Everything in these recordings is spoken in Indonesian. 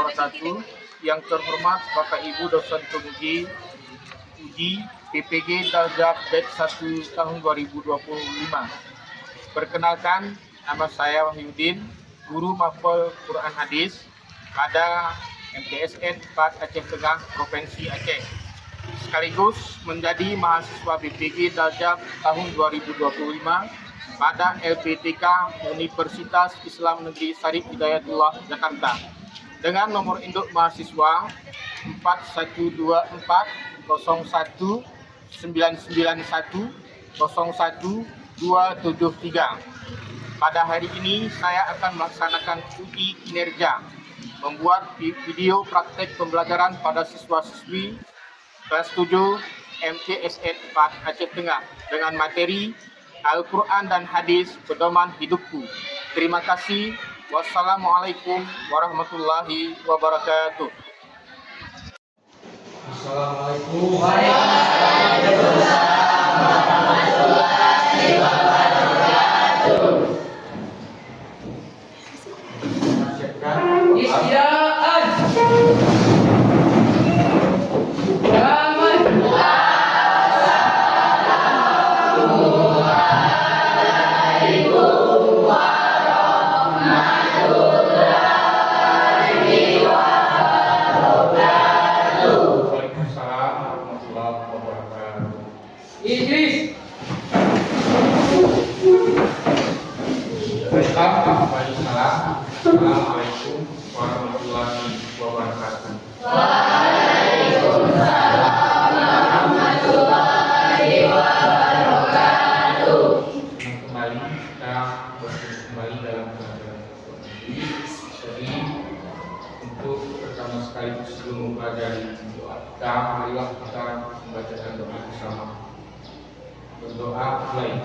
wabarakatuh. Yang terhormat Bapak Ibu dosen penguji PPG Darjat Batch 1 tahun 2025. Perkenalkan, nama saya Wahyudin, guru mapel Quran Hadis pada MTSN 4 Aceh Tengah, Provinsi Aceh. Sekaligus menjadi mahasiswa PPG Darjat tahun 2025 pada LPTK Universitas Islam Negeri Syarif Hidayatullah Jakarta dengan nomor induk mahasiswa 41240991017273. Pada hari ini saya akan melaksanakan uji kinerja membuat video praktek pembelajaran pada siswa-siswi kelas 7 MTSN 4 Aceh Tengah dengan materi Al-Quran dan Hadis Pedoman Hidupku. Terima kasih. Wassalamualaikum warahmatullahi wabarakatuh. Assalamualaikum warahmatullahi wabarakatuh. Istirahat. Idris. Assalamualaikum warahmatullahi wabarakatuh. Waalaikumsalam warahmatullahi wabarakatuh. Kembali kita kembali dalam pelajaran ini. Jadi untuk pertama sekali sebelum mempelajari doa kita, marilah kita membacakan doa bersama. Berdoa mulai.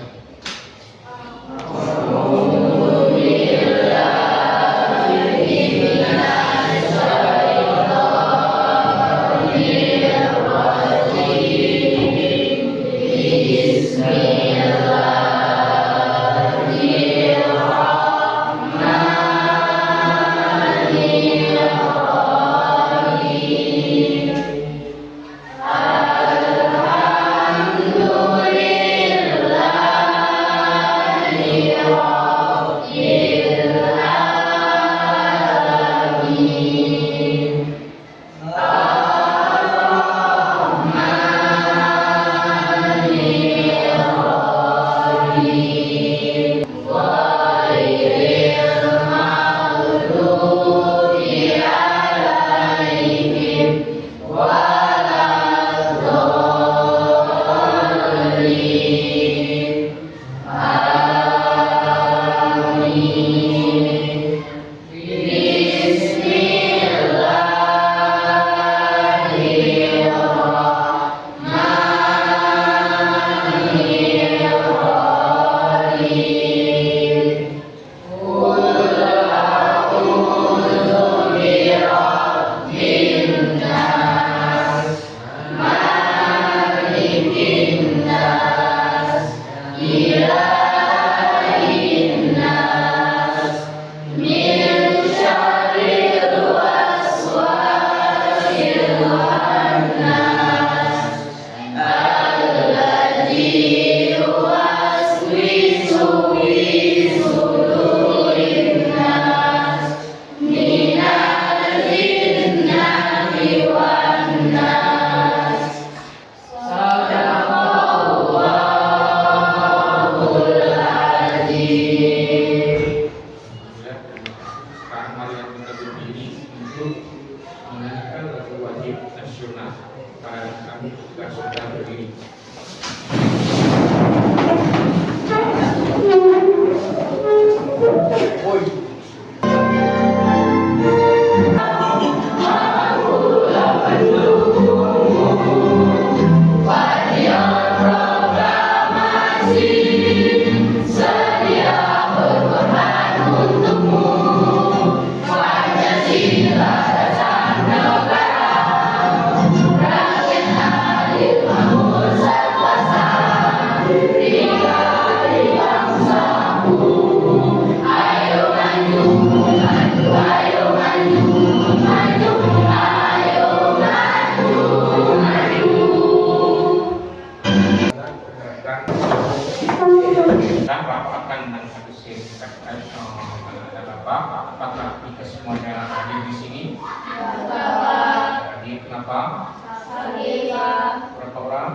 Ayo ada Bapak, apakah kita semuanya yang hadir di sini? Hadir, kenapa? Berapa orang?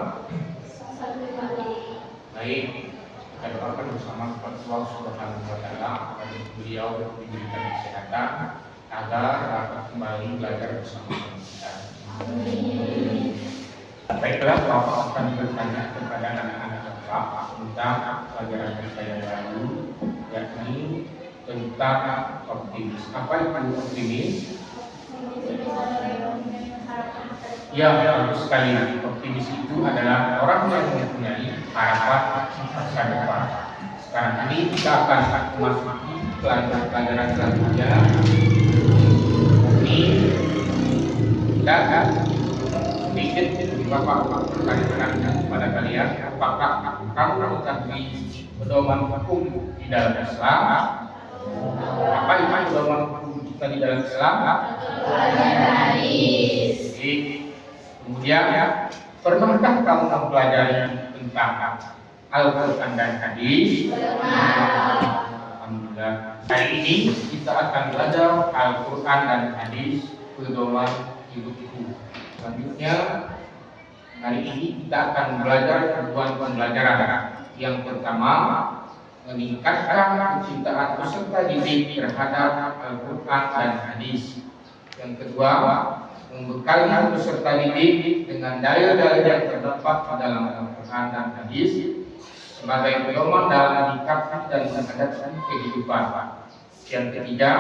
Baik, kita doakan bersama kepada Allah Subhanahu wa Ta'ala agar beliau diberikan kesehatan agar dapat kembali belajar bersama kita. Baiklah, Bapak akan bertanya kepada anak-anak Bapak tentang pelajaran kita yang baru, yakni tentang optimis. Apa itu optimis? Ya, bagus sekali. Optimis itu adalah orang yang mempunyai harapan masa depan. Sekarang ini kita akan memasuki pelajaran selanjutnya. Ini kita akan sedikit Bapak bertanya kepada kalian, apakah kamu mengetahui pedoman hukum di dalam Islam? Apa itu pedoman hukum kita di dalam Islam? Kemudian pernahkah kamu mempelajari tentang Al-Quran dan Hadis? Alhamdulillah. Hari ini kita akan belajar Al-Quran dan Hadis pedoman hidupku. Selanjutnya hari ini kita akan belajar kedua pembelajaran. Yang pertama, meningkatkan kecintaan peserta didik terhadap Al-Quran dan Hadis. Yang kedua, membekali peserta didik dengan dalil-dalil yang terdapat dalam Al-Quran dan Hadis sebagai pedoman dalam menyikapi dan menghadapi kehidupan. Yang ketiga,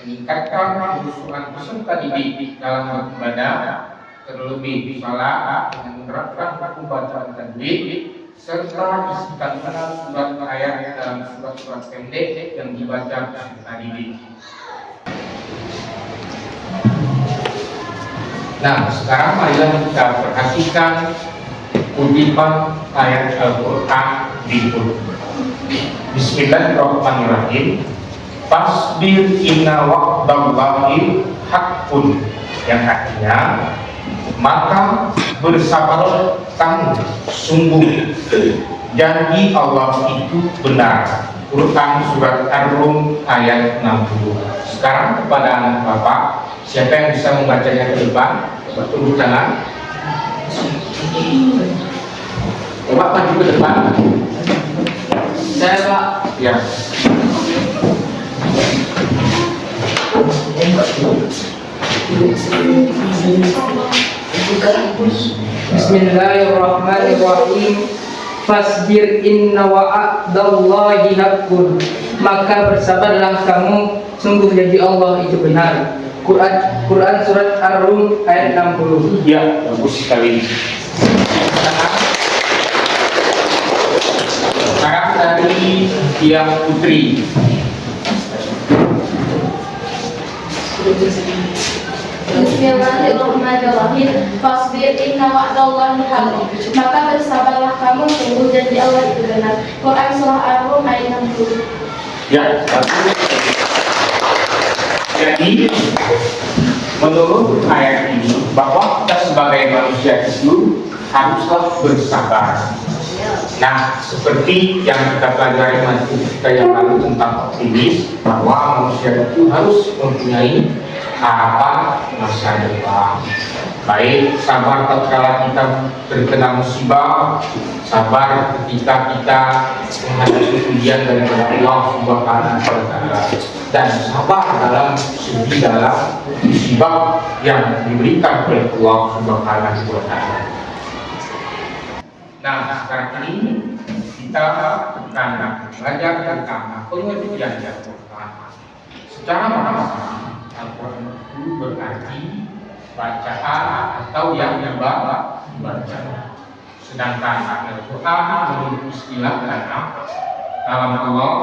meningkatkan kehusuan peserta didik dalam beribadah, terlebih salat dengan menerapkan hukum bacaan tajwid serta isikan surat ayat dalam surat-surat pendek yang dibaca peserta didik. Nah, sekarang marilah kita perhatikan kutipan ayat Al-Quran berikut. Bismillahirrahmanirrahim. Fasbir inna wa'dallahi haqqun, yang artinya maka bersabarlah kamu, sungguh janji Allah itu benar. Quran surat Ar-Rum ayat 60. Sekarang kepada anak Bapak, siapa yang bisa membacanya ke depan? Bertunggu tangan. Bapak maju ke depan. Saya Pak. Ya. Bismillahirrahmanirrahim. Fasbir inna wa'dallahi haqqun, maka bersabarlah kamu, sungguh janji Allah itu benar. Quran surat Ar-Rum ayat 60. Ya, bagus sekali. Sekarang dari yang putri. Bismillahirrahmanirrahim. Fasbir inna wa'dallahi haqqun, maka bersabarlah kamu, sungguh janji Allah itu benar. Quran surah Ar-Rum ayat 60. Ya, jadi menurut ayat ini bahwa kita sebagai manusia itu haruslah bersabar. Nah, seperti yang kita pelajari nanti kita yang lalu tentang optimis, bahwa manusia itu harus mempunyai harapan masa depan. Baik sabar tatkala kita terkena musibah, sabar ketika kita menghadapi ujian daripada Allah Subhanahu wa Ta'ala, dan sabar dalam segi dalam musibah yang diberikan oleh Allah Subhanahu wa Ta'ala. Nah, sekarang ini kita akan belajar tentang pengertian Al-Quran. Secara bahasa, Al-Quran itu berarti bacaan atau yang dibaca. Sedangkan Al-Quran menurut istilah kalam Allah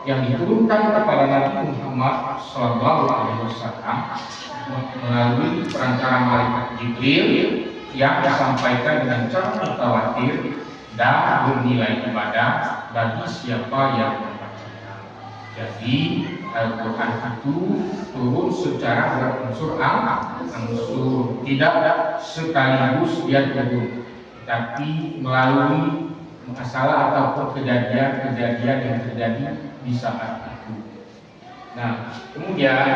yang diturunkan kepada Nabi Muhammad SAW melalui perantara malaikat Jibril, yang disampaikan dengan cara mutawatir dan bernilai ibadah bagi siapa yang membacanya. Jadi Al-Quran itu turun secara beransur angsur, tidak sekaligus dia turun, tapi melalui masalah ataupun kejadian-kejadian yang terjadi di saat itu. Nah, kemudian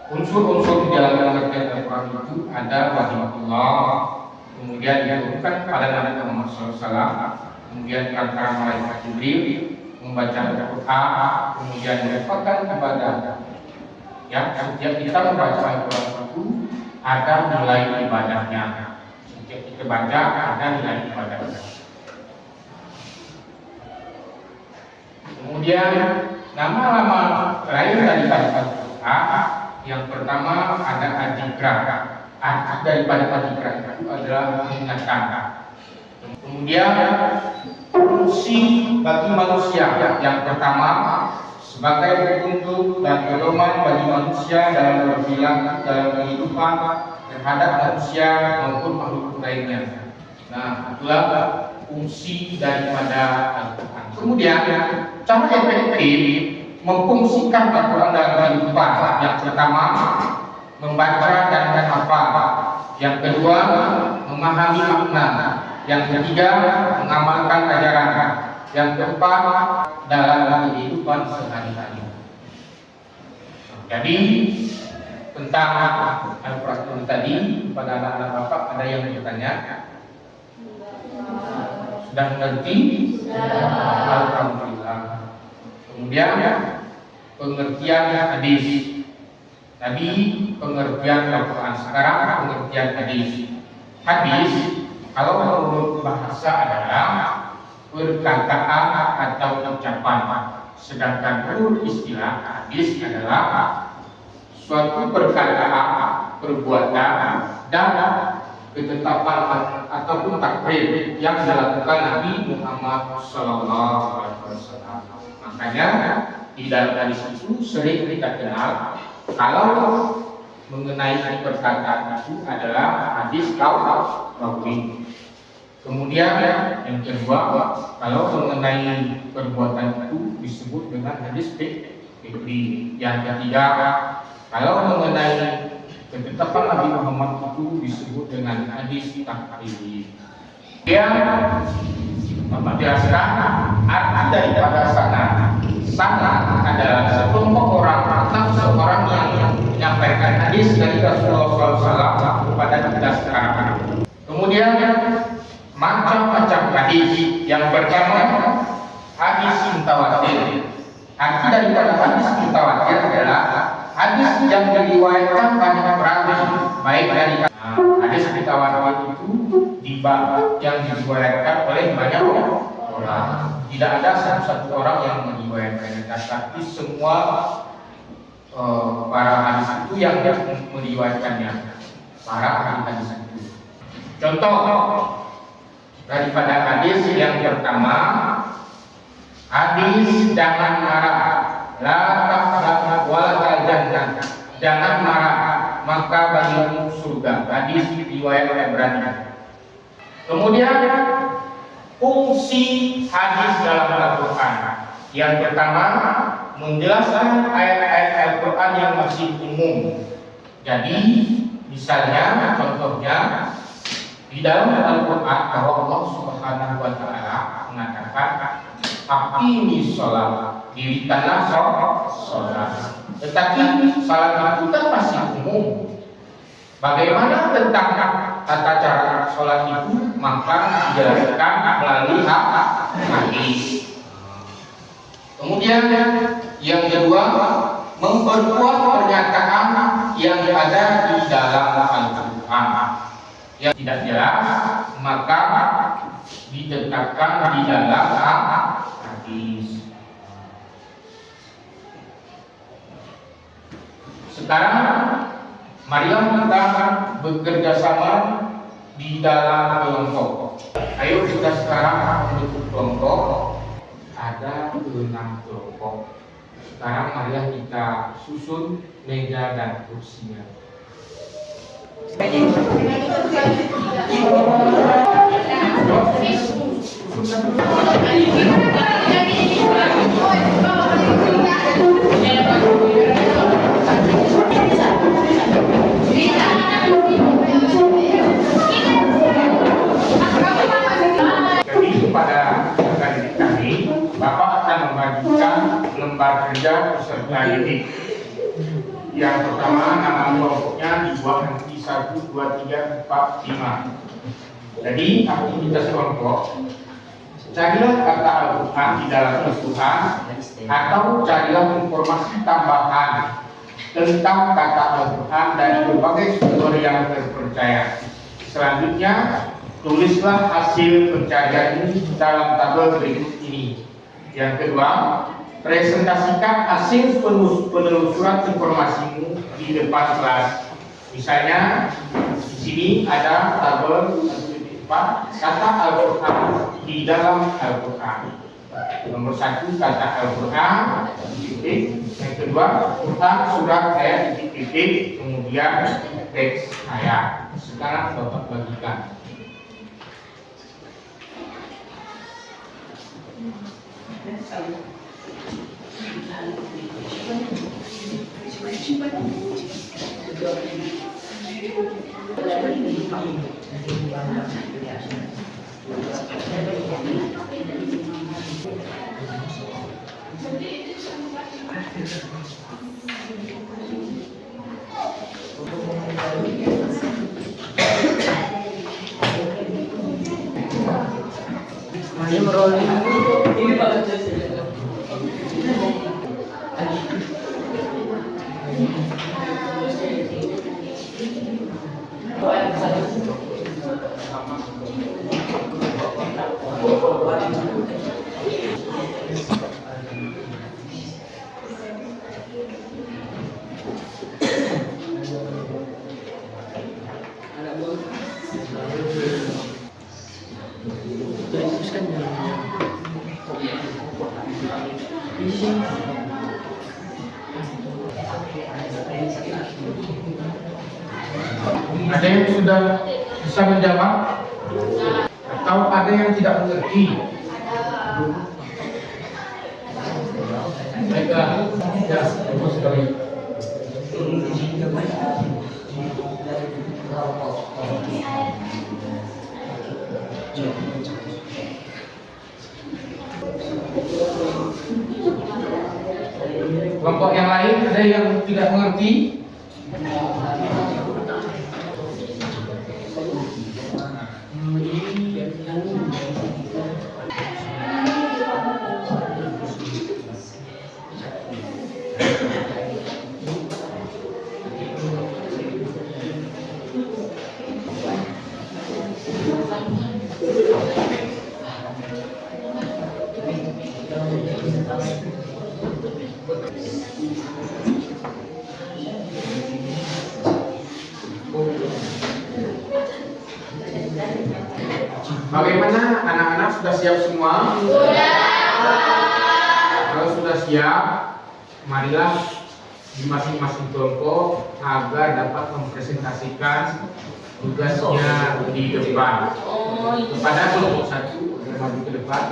unsur-unsur di dalam pengertian Al-Quran itu ada wahiyatullah, kemudian diturunkan pada Nabi Muhammad SAW, kemudian perantara malaikat Jibril membaca Al-Quran, kemudian merupakan ibadah. Ya, setiap kita membaca Al-Quran itu ada nilai ibadahnya. Setiap kita baca ada nilai ibadahnya. Kemudian nama-nama lain dari Al-Quran, yang pertama ada adikra. Arti daripada adikra itu adalah mengingatkan. Kemudian fungsi bagi manusia yang pertama sebagai petunjuk dan pedoman bagi manusia dalam berperilaku dalam kehidupan terhadap manusia maupun makhluk lainnya. Nah, itulah fungsi daripada Al-Quran. Kemudian cara efektif memfungsikan Al-Quran dalam kehidupan, yang pertama membaca dan menghafal, yang kedua memahami makna, yang ketiga mengamalkan ajaran, yang keempat dalam kehidupan sehari-hari. Jadi tentang Al-Quran tadi pada anak-anak bapak ada yang bertanya? Sudah mengerti? Alhamdulillah. Kemudian pengertian hadis. Tadi pengertian Al-Quran, sekarang pengertian hadis. Hadis kalau menurut bahasa adalah perkataan atau ucapan, sedangkan menurut istilah hadis adalah suatu perkataan, perbuatan dan ketetapan ataupun takrir yang dilakukan Nabi Muhammad SAW. Makanya di dalam hadis itu sering kita kenal kalau mengenai perkataan itu adalah hadis rawi. Kemudian yang kedua, kalau mengenai perbuatan itu disebut dengan hadis fikri. Yang ketiga, kalau mengenai ketetapan Nabi Muhammad itu disebut dengan hadis takriri. Dia menjelaskan arti daripada sanad adalah sekelompok orang atau seorang yang menyampaikan hadis dari Rasulullah SAW kepada kita sekarang. Kemudian macam-macam hadis. Yang pertama hadis mutawatir. Arti daripada hadis mutawatir adalah hadis yang diriwayatkan banyak perawi, baik dari hadis mutawatir itu yang diriwayatkan oleh banyak orang. Tidak ada satu orang yang meriwayatkannya, tapi semua para hadis itu yang meriwayatkannya, para ahli hadis itu. Contoh daripada hadis yang pertama, hadis jangan marah, la taqnatu wa la jannah, jangan marah maka bagimu surga. Hadis riwayat Ibrani. Kemudian fungsi hadis dalam Al-Quran. Yang pertama menjelaskan ayat-ayat Al-Quran yang masih umum. Jadi misalnya contohnya di dalam Al-Quran Allah Subhanahu wa Ta'ala mengatakan aqimi sholat, dirikanlah sholat. Tetapi salat itu kan masih umum. Bagaimana tentang tata cara sholat itu? Maka dijelaskan melalui hadis. Kemudian yang kedua, memperkuat pernyataan yang ada di dalam Al-Quran yang tidak jelas, maka ditetapkan di dalam hadis. Sekarang marilah kita bekerja sama di dalam kelompok. Ayo kita sekarang membentuk kelompok. Ada 6 kelompok. Sekarang marilah kita susun meja dan kursinya. Jadi kepada adik kami, Bapak akan membagikan lembar kerja 3 peserta didik. Yang pertama, nama kelompoknya dibuat nanti 1, 2, 3, 4, 5. Jadi aktivitas kelompok, carilah kata Al-Quran di dalam Al-Quran atau carilah informasi tambahan tentang kata Al-Quran dari berbagai sumber yang terpercaya. Selanjutnya, tulislah hasil pencarian ini dalam tabel berikut ini. Yang kedua, presentasikan hasil penelusuran informasimu di depan kelas. Misalnya, di sini ada tabel kata Al-Quran di dalam Al-Quran. Nomor 1 kata Al-Quran, titik. Yang kedua, Quran surat ayat titik, kemudian teks ayat. Sekarang Bapak bagikan. Ini merolling ini Pak. Ada yang sudah bisa menjawab atau ada yang tidak mengerti? Baiklah, ya, bagus sekali. Kelompok yang lain ada yang tidak mengerti? Bagaimana anak-anak, sudah siap semua? Sudah. Kalau sudah siap, marilah di masing-masing kelompok agar dapat mempresentasikan tugasnya di depan. Kepada kelompok 1, maju ke depan.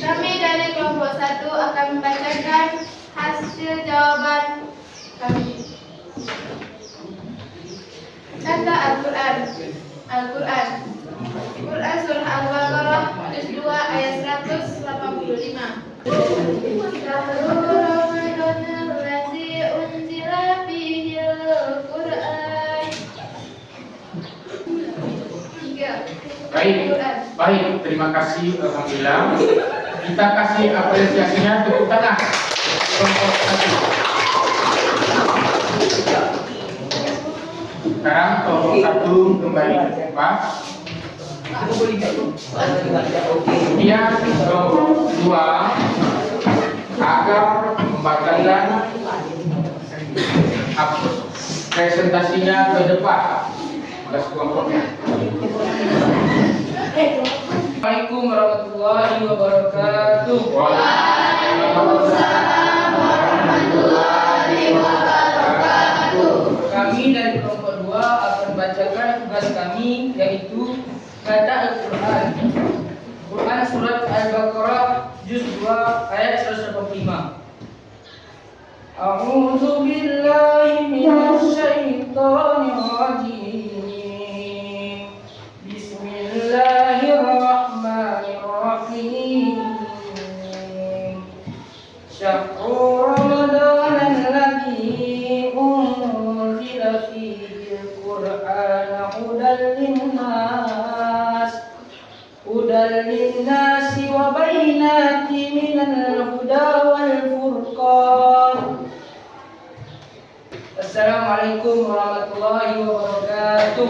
Kami dari kelompok 1 akan membacakan hasil jawaban kami. Kata Al-Quran. Al-Quran. Quran surah Al-Baqarah juz 2 ayat 185. Syahrul Ramadanil ladzi unzila fihil Quran. 3. Baik, terima kasih. Alhamdulillah. Kita kasih apresiasinya, tepuk tangan. Kelompok 1. Sekarang kelompok 1 kembali ke tempat. Kemudian kelompok 2 agar membatalkan presentasinya ke depan. Tugas kelompoknya. Assalamualaikum warahmatullahi wabarakatuh. Waalaikumsalam warahmatullahi wabarakatuh. Kami dari kelompok 2 akan membacakan tugas kami, yaitu kata Al-Quran. Quran surat Al-Baqarah juz 2 ayat 185. أعوذ بالله من الشيطان الرجيم بسم الله الرحمن الرحيم شهر رمضان الذي أنزل فيه القرآن هدى للناس وبينات من الهدى والفرقان. Assalamualaikum warahmatullahi wabarakatuh.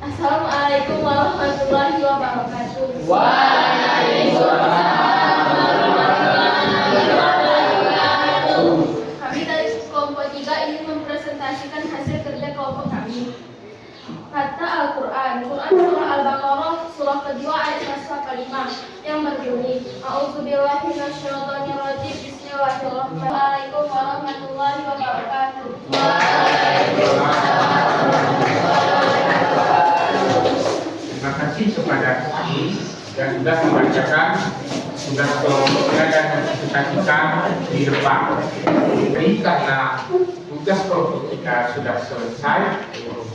Assalamualaikum warahmatullahi wabarakatuh. Kami dari kelompok 3 ingin mempresentasikan hasil kerja kelompok kami. Kata Al-Quran, Quran surah Al-Baqarah surah kedua ayat 145 yang berbunyi A'udzubillahi minasyaitonirrajim. Bismillahirrahmanirrahim. Warahmatullahi wabarakatuh. Terima kasih kepada kami yang sudah membacakan tugas kelompoknya dan mempresentasikan di depan. Jadi karena tugas kelompok kita sudah selesai,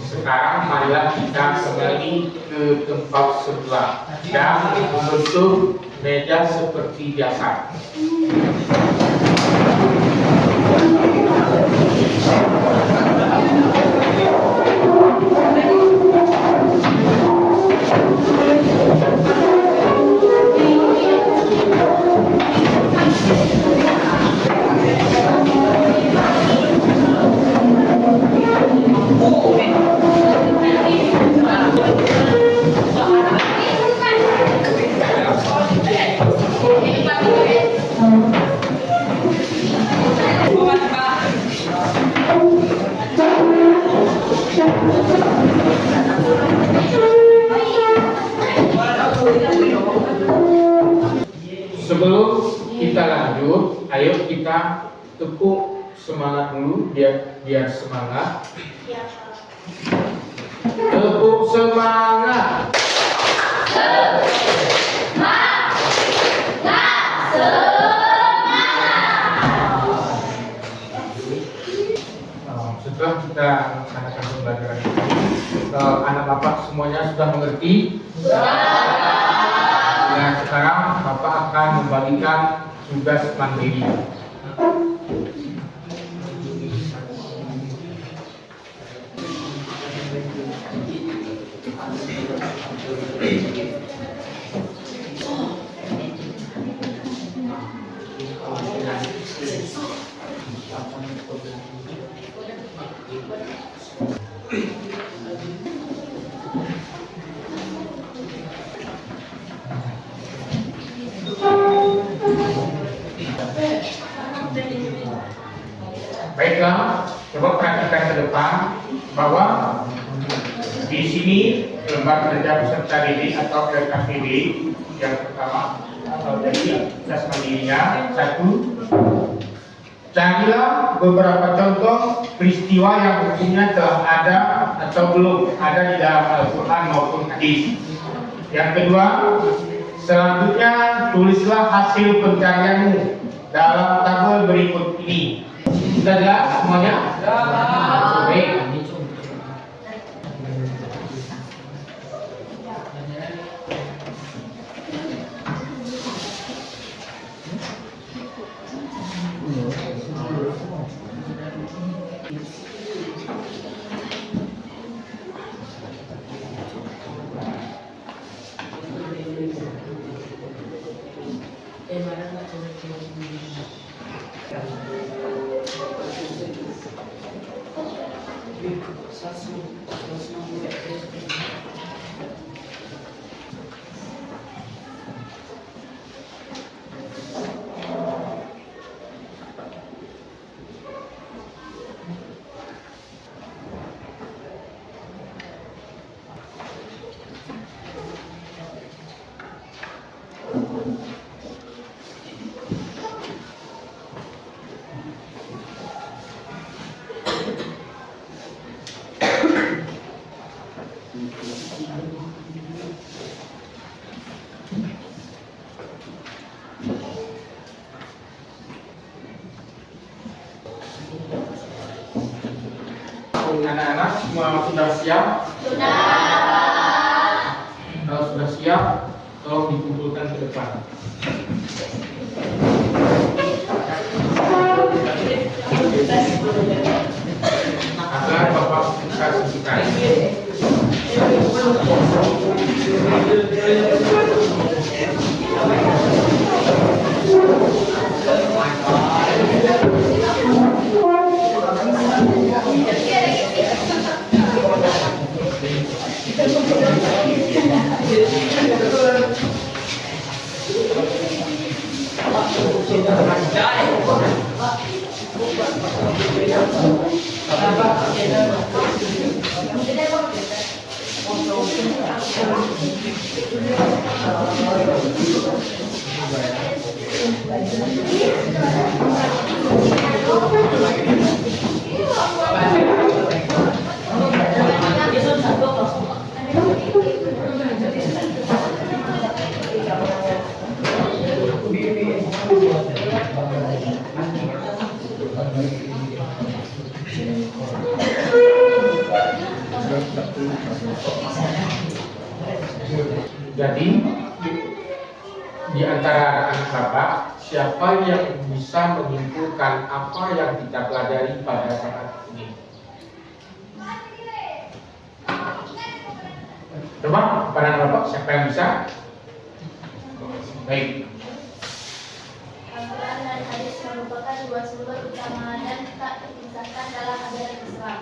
sekarang marilah kita kembali ke tempat sebelah dan membentuk meja seperti biasa. Sebelum kita lanjut, ayo kita tepuk semangat dulu biar semangat. Tepuk semangat. Setelah kita melaksanakan pembelajaran ini, anak bapak semuanya sudah mengerti? Nah, sekarang bapak akan membagikan tugas mandiri. Baiklah, coba perhatikan ke depan bahwa di sini lembar kerja peserta didik atau LKPD yang pertama dari tugas mandirinya 1. Carilah beberapa contoh peristiwa yang hukumnya telah ada atau belum ada di dalam Al-Quran maupun hadis. Yang kedua, selanjutnya tulislah hasil pencarianmu dalam tabel berikut ini. Sudah jelas semuanya? Baik. anak-anak semua sudah siap? Kalau sudah siap, tolong dikumpulkan ke depan. Agar Bapak bisa sebutkan. Jadi di antara anak Bapak, siapa yang bisa menyimpulkan apa yang kita pelajari pada saat ini? Coba pada Bapak, siapa yang bisa? Baik. Al-Quran dan hadis merupakan dua sumber utama dan tak terpisahkan dalam ajaran Islam.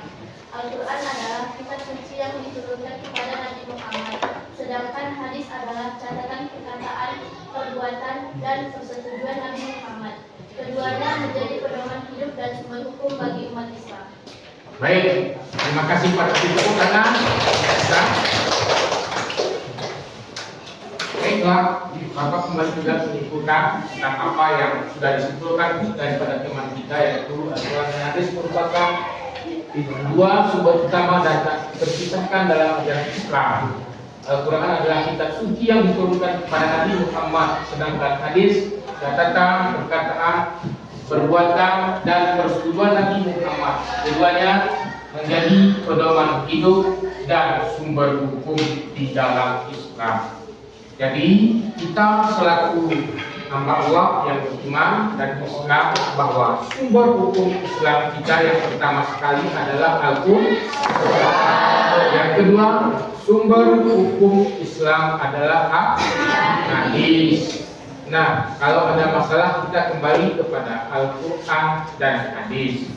Al-Quran adalah kitab suci yang diturunkan kepada Nabi Muhammad, sedangkan hadis adalah catatan perkataan, perbuatan, dan persetujuan Nabi Muhammad. Keduanya menjadi pedoman hidup dan sumber hukum bagi umat Islam. Baik, terima kasih Pak Tepuk tangan. Baiklah, Bapak kembali juga menyimpulkan tentang apa yang sudah disimpulkan daripada teman kita, yaitu Al-Quran dan hadis merupakan dua sumber utama dan tak terpisahkan dalam ajaran Islam. Al-Quran adalah kitab suci yang diturunkan kepada Nabi Muhammad, sedangkan hadis catatan, perkataan, perbuatan, dan persetujuan Nabi Muhammad. Keduanya menjadi pedoman hidup dan sumber hukum di dalam Islam. Jadi kita selaku hamba Allah yang beriman dan Islam bahwa sumber hukum Islam kita yang pertama sekali adalah Al-Quran. Yang kedua, sumber hukum Islam adalah hadis. Nah, kalau ada masalah kita kembali kepada Al-Quran dan hadis.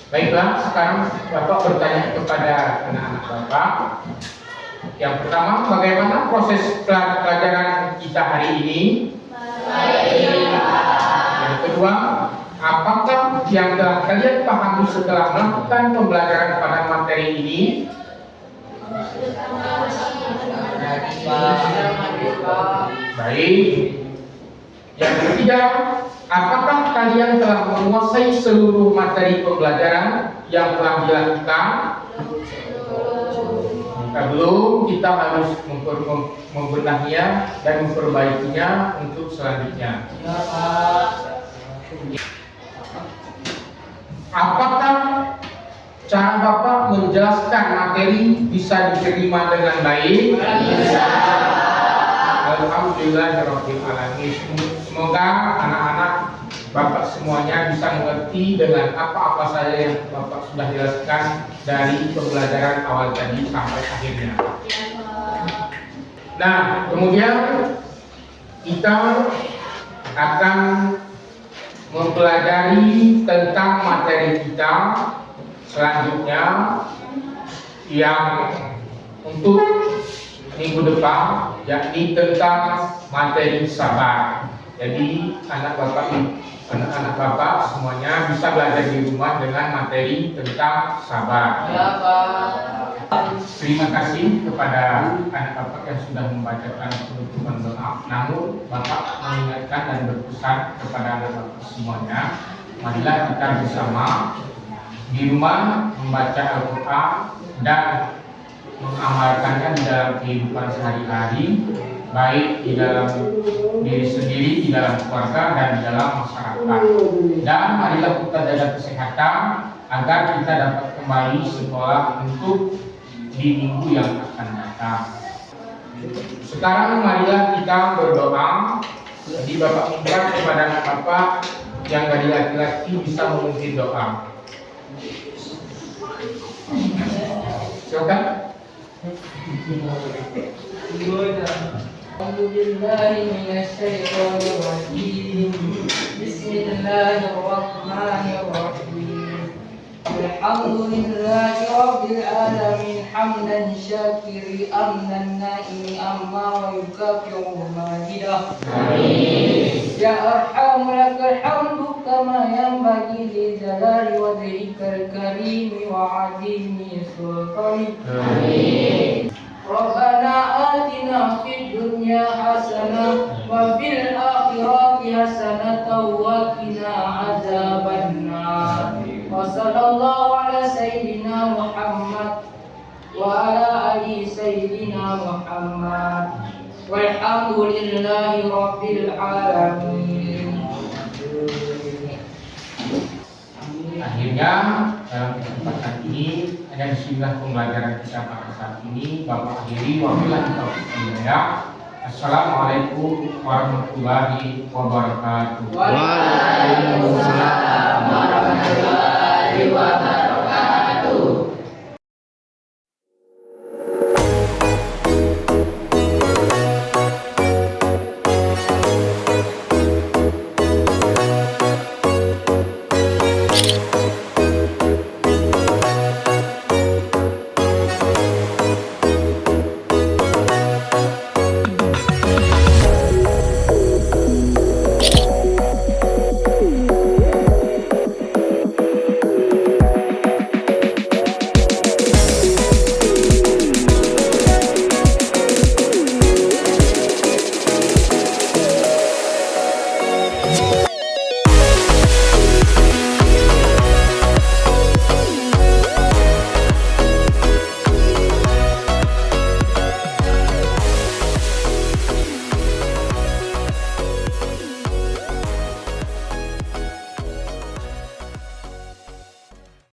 Baiklah, sekarang Bapak bertanya kepada anak-anak Bapak. Yang pertama, bagaimana proses pelajaran kita hari ini? Baik. Yang kedua, apakah yang telah kalian pahami setelah melakukan pembelajaran pada materi ini? Baik. Yang ketiga, apakah kalian telah menguasai seluruh materi pembelajaran yang telah dilakukan? Jika belum, kita harus membenahinya dan memperbaikinya untuk selanjutnya. Apakah cara Bapak menjelaskan materi bisa diterima dengan baik? Bisa. Alhamdulillahirabbil alamin. Semoga anak-anak Bapak semuanya bisa mengerti dengan apa-apa saja yang Bapak sudah jelaskan dari pembelajaran awal tadi sampai akhirnya. Nah, kemudian kita akan mempelajari tentang materi kita selanjutnya yang untuk minggu depan, yakni tentang materi sabar. Jadi anak-anak Bapak semuanya bisa belajar di rumah dengan materi tentang sabar. Ya, Pak. Terima kasih kepada anak Bapak yang sudah membacakan penutupan doa. Namun Bapak mengingatkan dan berpesan kepada anak Bapak semuanya, marilah kita bersama di rumah membaca Al-Quran dan mengamalkannya di dalam kehidupan sehari-hari, baik di dalam diri sendiri, di dalam keluarga, dan di dalam masyarakat. Dan marilah kita jaga kesehatan agar kita dapat kembali sekolah untuk di minggu yang akan datang. Sekarang marilah kita berdoa. Jadi Bapak minta kepada anak Bapak yang dari laki-laki bisa memimpin doa. Silakan. Alhamdulillahi rabbil alamin hamdan syakiri amnan naimi amma wa yukafiru majidah. Amin. Ya arham lakal hamdu kama yanbaghi li jalali wajhikal karim wa azimi sultani. Amin. Rabbana atina fid dunya hasanah wa fil akhirati hasanah wa qina azabannar. Wa sallallahu ala sayyidina Muhammad wa ala ali sayyidina Muhammad walhamdulillahi rabbil alamin. Akhirnya dalam kesempatan ini ada bismillah pembelajaran kita pada saat ini. Bapak akhiri wabillahi taufiq wal hidayah. Assalamualaikum warahmatullahi wabarakatuh. Waalaikumsalam warahmatullahi wabarakatuh.